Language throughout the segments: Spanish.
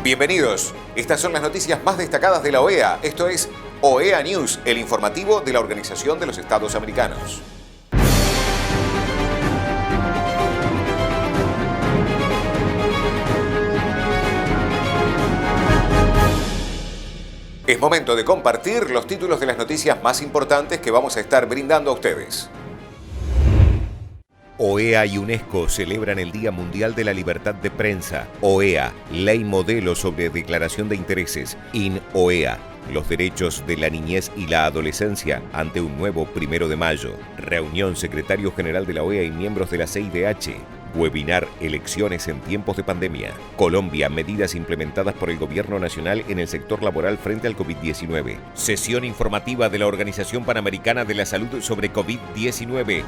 Bienvenidos. Estas son las noticias más destacadas de la OEA. Esto es OEA News, el informativo de la Organización de los Estados Americanos. Es momento de compartir los títulos de las noticias más importantes que vamos a estar brindando a ustedes. OEA y UNESCO celebran el Día Mundial de la Libertad de Prensa. OEA, ley modelo sobre declaración de intereses. OEA, los derechos de la niñez y la adolescencia ante un nuevo 1 de mayo. Reunión secretario general de la OEA y miembros de la CIDH. Webinar Elecciones en tiempos de pandemia. Colombia, medidas implementadas por el Gobierno Nacional en el sector laboral frente al COVID-19. Sesión informativa de la Organización Panamericana de la Salud sobre COVID-19.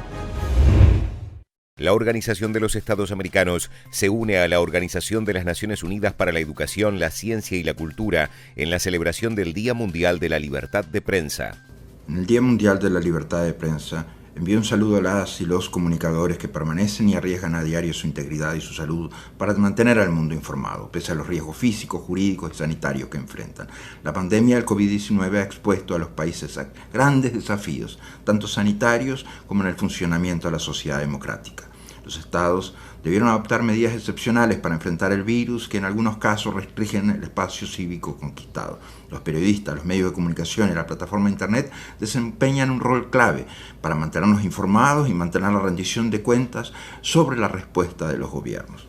La Organización de los Estados Americanos se une a la Organización de las Naciones Unidas para la Educación, la Ciencia y la Cultura en la celebración del Día Mundial de la Libertad de Prensa. En el Día Mundial de la Libertad de Prensa, envío un saludo a las y los comunicadores que permanecen y arriesgan a diario su integridad y su salud para mantener al mundo informado, pese a los riesgos físicos, jurídicos y sanitarios que enfrentan. La pandemia del COVID-19 ha expuesto a los países a grandes desafíos, tanto sanitarios como en el funcionamiento de la sociedad democrática. Los estados debieron adoptar medidas excepcionales para enfrentar el virus que en algunos casos restringen el espacio cívico conquistado. Los periodistas, los medios de comunicación y la plataforma de Internet desempeñan un rol clave para mantenernos informados y mantener la rendición de cuentas sobre la respuesta de los gobiernos.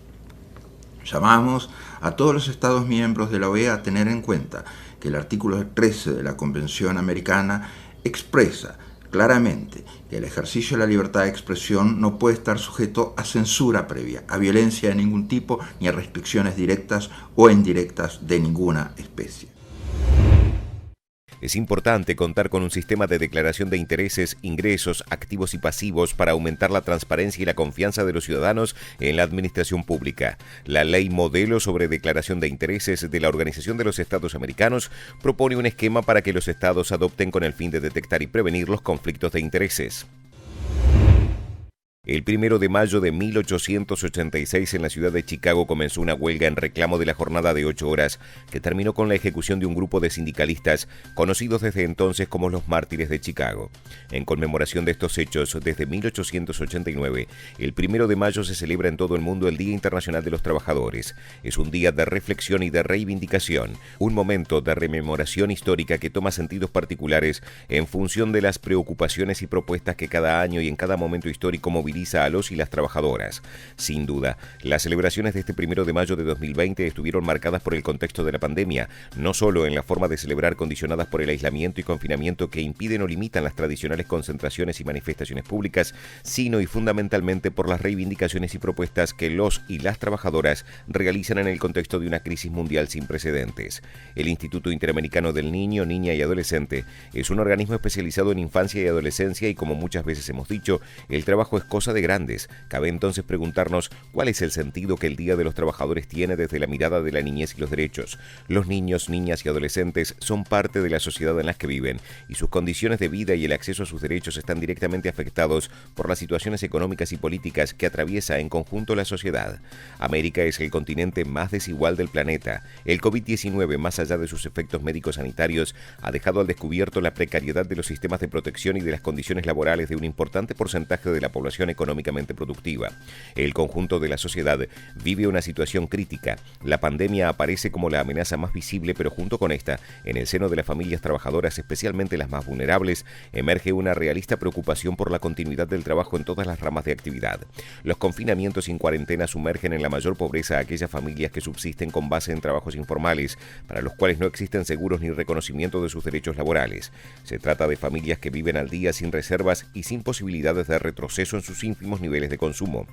Llamamos a todos los estados miembros de la OEA a tener en cuenta que el artículo 13 de la Convención Americana expresa claramente que el ejercicio de la libertad de expresión no puede estar sujeto a censura previa, a violencia de ningún tipo, ni a restricciones directas o indirectas de ninguna especie. Es importante contar con un sistema de declaración de intereses, ingresos, activos y pasivos para aumentar la transparencia y la confianza de los ciudadanos en la administración pública. La ley modelo sobre declaración de intereses de la Organización de los Estados Americanos propone un esquema para que los estados adopten con el fin de detectar y prevenir los conflictos de intereses. El 1 de mayo de 1886 en la ciudad de Chicago comenzó una huelga en reclamo de la jornada de 8 horas que terminó con la ejecución de un grupo de sindicalistas conocidos desde entonces como los Mártires de Chicago. En conmemoración de estos hechos, desde 1889, el 1 de mayo se celebra en todo el mundo el Día Internacional de los Trabajadores. Es un día de reflexión y de reivindicación, un momento de rememoración histórica que toma sentidos particulares en función de las preocupaciones y propuestas que cada año y en cada momento histórico moviliza a los y las trabajadoras. Sin duda, las celebraciones de este 1 de mayo de 2020 estuvieron marcadas por el contexto de la pandemia, no solo en la forma de celebrar condicionadas por el aislamiento y confinamiento que impiden o limitan las tradicionales concentraciones y manifestaciones públicas, sino y fundamentalmente por las reivindicaciones y propuestas que los y las trabajadoras realizan en el contexto de una crisis mundial sin precedentes. El Instituto Interamericano del Niño, Niña y Adolescente es un organismo especializado en infancia y adolescencia y, como muchas veces hemos dicho, el trabajo es cosa de grandes. Cabe entonces preguntarnos cuál es el sentido que el Día de los Trabajadores tiene desde la mirada de la niñez y los derechos. Los niños, niñas y adolescentes son parte de la sociedad en la que viven y sus condiciones de vida y el acceso a sus derechos están directamente afectados por las situaciones económicas y políticas que atraviesa en conjunto la sociedad. América es el continente más desigual del planeta. El COVID-19, más allá de sus efectos médicos sanitarios, ha dejado al descubierto la precariedad de los sistemas de protección y de las condiciones laborales de un importante porcentaje de la población económicamente productiva. El conjunto de la sociedad vive una situación crítica. La pandemia aparece como la amenaza más visible, pero junto con esta, en el seno de las familias trabajadoras, especialmente las más vulnerables, emerge una realista preocupación por la continuidad del trabajo en todas las ramas de actividad. Los confinamientos sin cuarentena sumergen en la mayor pobreza a aquellas familias que subsisten con base en trabajos informales, para los cuales no existen seguros ni reconocimiento de sus derechos laborales. Se trata de familias que viven al día sin reservas y sin posibilidades de retroceso en sus ínfimos niveles de consumo.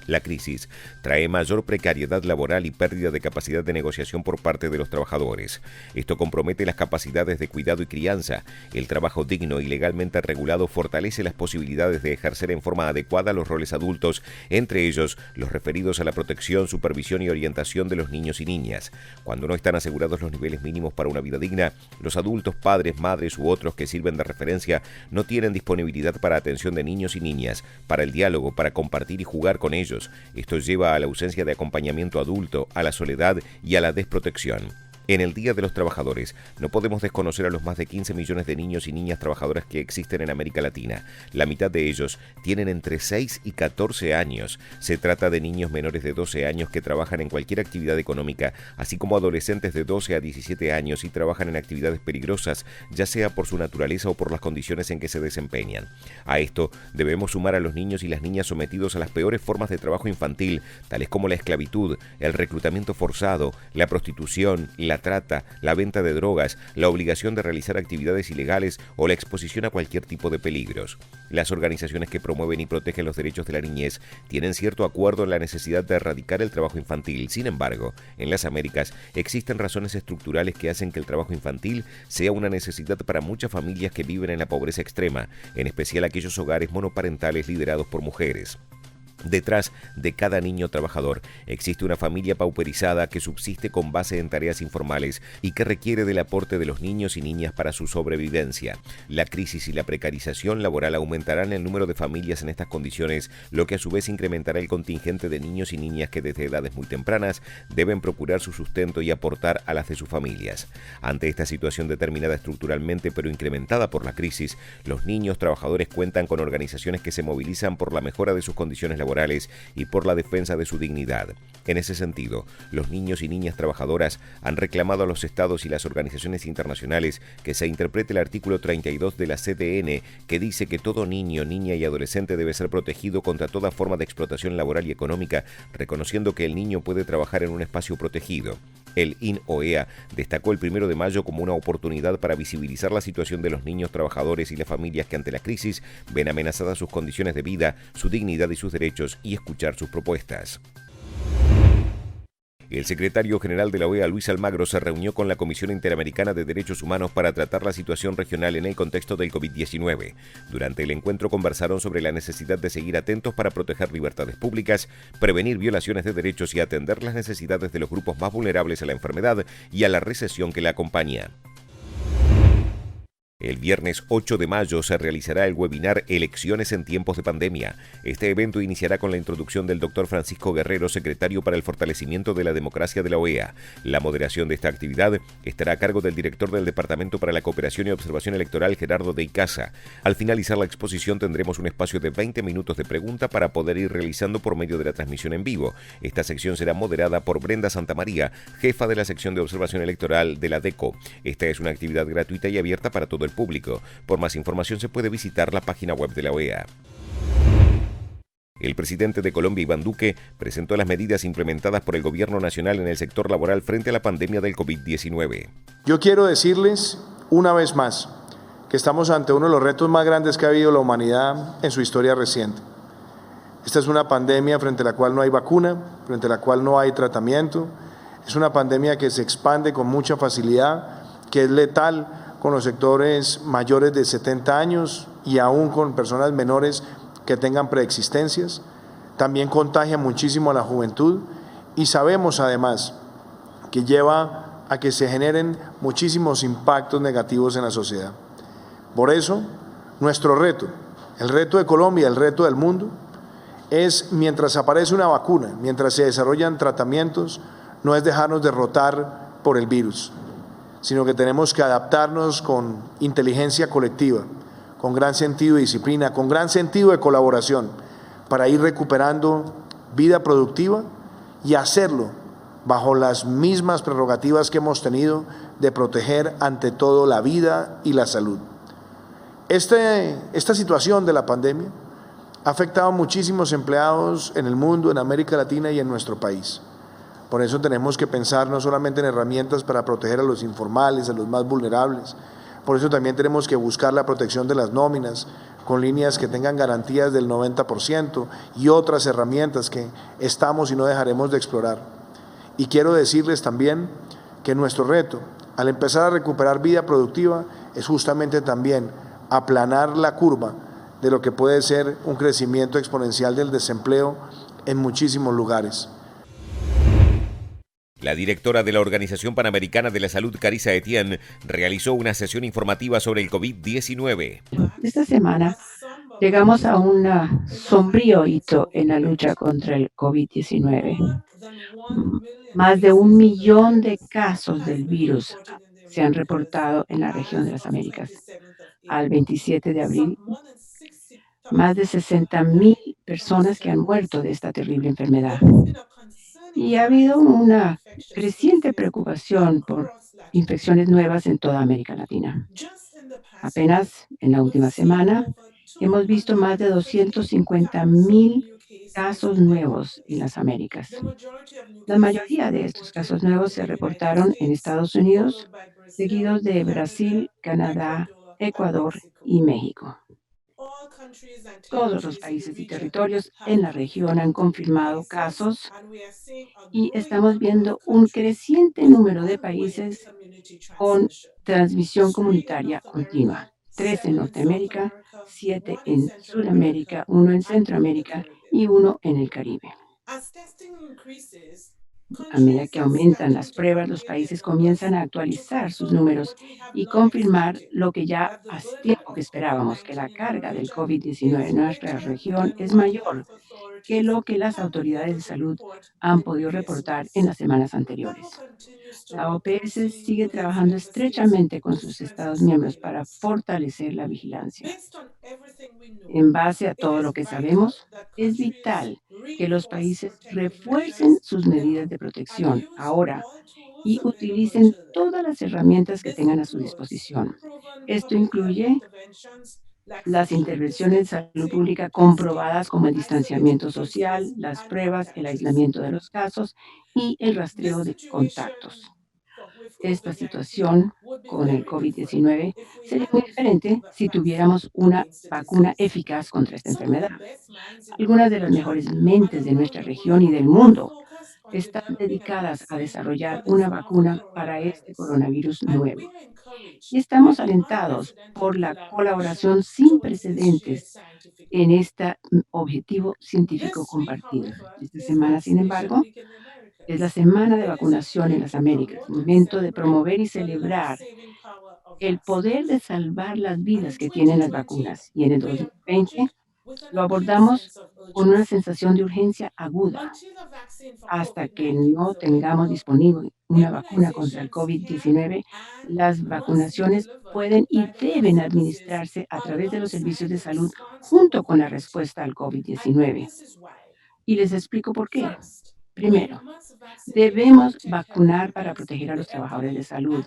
La crisis trae mayor precariedad laboral y pérdida de capacidad de negociación por parte de los trabajadores. Esto compromete las capacidades de cuidado y crianza. El trabajo digno y legalmente regulado fortalece las posibilidades de ejercer en forma adecuada los roles adultos, entre ellos los referidos a la protección, supervisión y orientación de los niños y niñas. Cuando no están asegurados los niveles mínimos para una vida digna, los adultos, padres, madres u otros que sirven de referencia no tienen disponibilidad para atención de niños y niñas, para el diálogo, para compartir y jugar con ellos. ellos. Esto lleva a la ausencia de acompañamiento adulto, a la soledad y a la desprotección. En el Día de los Trabajadores, no podemos desconocer a los más de 15 millones de niños y niñas trabajadoras que existen en América Latina. La mitad de ellos tienen entre 6 y 14 años. Se trata de niños menores de 12 años que trabajan en cualquier actividad económica, así como adolescentes de 12 a 17 años y trabajan en actividades peligrosas, ya sea por su naturaleza o por las condiciones en que se desempeñan. A esto debemos sumar a los niños y las niñas sometidos a las peores formas de trabajo infantil, tales como la esclavitud, el reclutamiento forzado, la prostitución, la trata, la venta de drogas, la obligación de realizar actividades ilegales o la exposición a cualquier tipo de peligros. Las organizaciones que promueven y protegen los derechos de la niñez tienen cierto acuerdo en la necesidad de erradicar el trabajo infantil. Sin embargo, en las Américas existen razones estructurales que hacen que el trabajo infantil sea una necesidad para muchas familias que viven en la pobreza extrema, en especial aquellos hogares monoparentales liderados por mujeres. Detrás de cada niño trabajador existe una familia pauperizada que subsiste con base en tareas informales y que requiere del aporte de los niños y niñas para su sobrevivencia. La crisis y la precarización laboral aumentarán el número de familias en estas condiciones, lo que a su vez incrementará el contingente de niños y niñas que desde edades muy tempranas deben procurar su sustento y aportar a las de sus familias. Ante esta situación determinada estructuralmente pero incrementada por la crisis, los niños trabajadores cuentan con organizaciones que se movilizan por la mejora de sus condiciones laborales y por la defensa de su dignidad. En ese sentido, los niños y niñas trabajadoras han reclamado a los estados y las organizaciones internacionales que se interprete el artículo 32 de la CDN, que dice que todo niño, niña y adolescente debe ser protegido contra toda forma de explotación laboral y económica, reconociendo que el niño puede trabajar en un espacio protegido. El INOEA destacó el 1 de mayo como una oportunidad para visibilizar la situación de los niños trabajadores y las familias que ante la crisis ven amenazadas sus condiciones de vida, su dignidad y sus derechos, y escuchar sus propuestas. El secretario general de la OEA, Luis Almagro, se reunió con la Comisión Interamericana de Derechos Humanos para tratar la situación regional en el contexto del COVID-19. Durante el encuentro conversaron sobre la necesidad de seguir atentos para proteger libertades públicas, prevenir violaciones de derechos y atender las necesidades de los grupos más vulnerables a la enfermedad y a la recesión que la acompaña. El viernes 8 de mayo se realizará el webinar Elecciones en tiempos de pandemia. Este evento iniciará con la introducción del Dr. Francisco Guerrero, secretario para el fortalecimiento de la democracia de la OEA. La moderación de esta actividad estará a cargo del director del Departamento para la Cooperación y Observación Electoral, Gerardo de Icaza. Al finalizar la exposición tendremos un espacio de 20 minutos de pregunta para poder ir realizando por medio de la transmisión en vivo. Esta sección será moderada por Brenda Santamaría, jefa de la sección de observación electoral de la DECO. Esta es una actividad gratuita y abierta para todo el público. Por más información se puede visitar la página web de la OEA. El presidente de Colombia, Iván Duque, presentó las medidas implementadas por el gobierno nacional en el sector laboral frente a la pandemia del COVID-19. Yo quiero decirles una vez más que estamos ante uno de los retos más grandes que ha habido la humanidad en su historia reciente. Esta es una pandemia frente a la cual no hay vacuna, frente a la cual no hay tratamiento. Es una pandemia que se expande con mucha facilidad, que es letal con los sectores mayores de 70 años y aún con personas menores que tengan preexistencias. También contagia muchísimo a la juventud y sabemos además que lleva a que se generen muchísimos impactos negativos en la sociedad. Por eso, nuestro reto, el reto de Colombia, el reto del mundo, es mientras aparece una vacuna, mientras se desarrollan tratamientos, no es dejarnos derrotar por el virus, sino que tenemos que adaptarnos con inteligencia colectiva, con gran sentido de disciplina, con gran sentido de colaboración, para ir recuperando vida productiva y hacerlo bajo las mismas prerrogativas que hemos tenido de proteger ante todo la vida y la salud. Esta situación de la pandemia ha afectado a muchísimos empleados en el mundo, en América Latina y en nuestro país. Por eso tenemos que pensar no solamente en herramientas para proteger a los informales, a los más vulnerables. Por eso también tenemos que buscar la protección de las nóminas con líneas que tengan garantías del 90% y otras herramientas que estamos y no dejaremos de explorar. Y quiero decirles también que nuestro reto, al empezar a recuperar vida productiva, es justamente también aplanar la curva de lo que puede ser un crecimiento exponencial del desempleo en muchísimos lugares. La directora de la Organización Panamericana de la Salud, Carissa Etienne, realizó una sesión informativa sobre el COVID-19. Esta semana Llegamos a un sombrío hito en la lucha contra el COVID-19. Más de 1 millón de casos del virus se han reportado en la región de las Américas. Al 27 de abril, más de 60,000 personas que han muerto de esta terrible enfermedad. Y ha habido una creciente preocupación por infecciones nuevas en toda América Latina. Apenas en la última semana hemos visto más de 250,000 casos nuevos en las Américas. La mayoría de estos casos nuevos se reportaron en Estados Unidos, seguidos de Brasil, Canadá, Ecuador y México. Todos los países y territorios en la región han confirmado casos y estamos viendo un creciente número de países con transmisión comunitaria continua. 3 en Norteamérica, 7 en Sudamérica, 1 en Centroamérica y 1 en el Caribe. A medida que aumentan las pruebas, los países comienzan a actualizar sus números y confirmar lo que ya hace tiempo que esperábamos, que la carga del COVID-19 en nuestra región es mayor que lo que las autoridades de salud han podido reportar en las semanas anteriores. La OPS sigue trabajando estrechamente con sus Estados miembros para fortalecer la vigilancia. En base a todo lo que sabemos, es vital que los países refuercen sus medidas de protección ahora y utilicen todas las herramientas que tengan a su disposición. Esto incluye las intervenciones de salud pública comprobadas como el distanciamiento social, las pruebas, el aislamiento de los casos y el rastreo de contactos. Esta situación con el COVID-19 sería muy diferente si tuviéramos una vacuna eficaz contra esta enfermedad. Algunas de las mejores mentes de nuestra región y del mundo están dedicadas a desarrollar una vacuna para este coronavirus nuevo. Y estamos alentados por la colaboración sin precedentes en este objetivo científico compartido. Esta semana, sin embargo, es la semana de vacunación en las Américas, momento de promover y celebrar el poder de salvar las vidas que tienen las vacunas. Y en el 2020 lo abordamos con una sensación de urgencia aguda. Hasta que no tengamos disponible una vacuna contra el COVID-19, las vacunaciones pueden y deben administrarse a través de los servicios de salud junto con la respuesta al COVID-19. Y les explico por qué. Primero, debemos vacunar para proteger a los trabajadores de salud,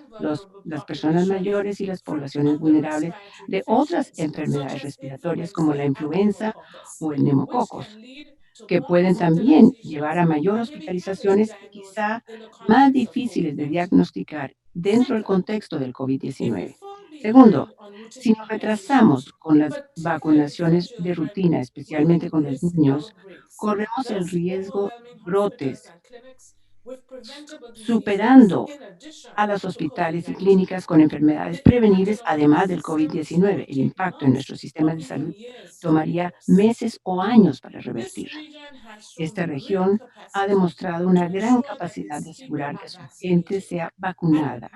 las personas mayores y las poblaciones vulnerables de otras enfermedades respiratorias como la influenza o el neumococos, que pueden también llevar a mayor hospitalizaciones y quizá más difíciles de diagnosticar dentro del contexto del COVID-19. Segundo, si nos retrasamos con las vacunaciones de rutina, especialmente con los niños, corremos el riesgo de brotes, superando a los hospitales y clínicas con enfermedades prevenibles, además del COVID-19. El impacto en nuestro sistema de salud tomaría meses o años para revertir. Esta región ha demostrado una gran capacidad de asegurar que su gente sea vacunada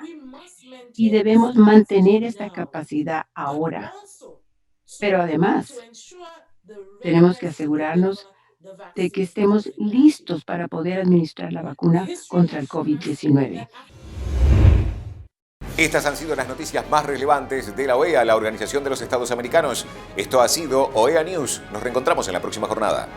y debemos mantener esta capacidad ahora. Pero además, tenemos que asegurarnos de que estemos listos para poder administrar la vacuna contra el COVID-19. Estas han sido las noticias más relevantes de la OEA, la Organización de los Estados Americanos. Esto ha sido OEA News. Nos reencontramos en la próxima jornada.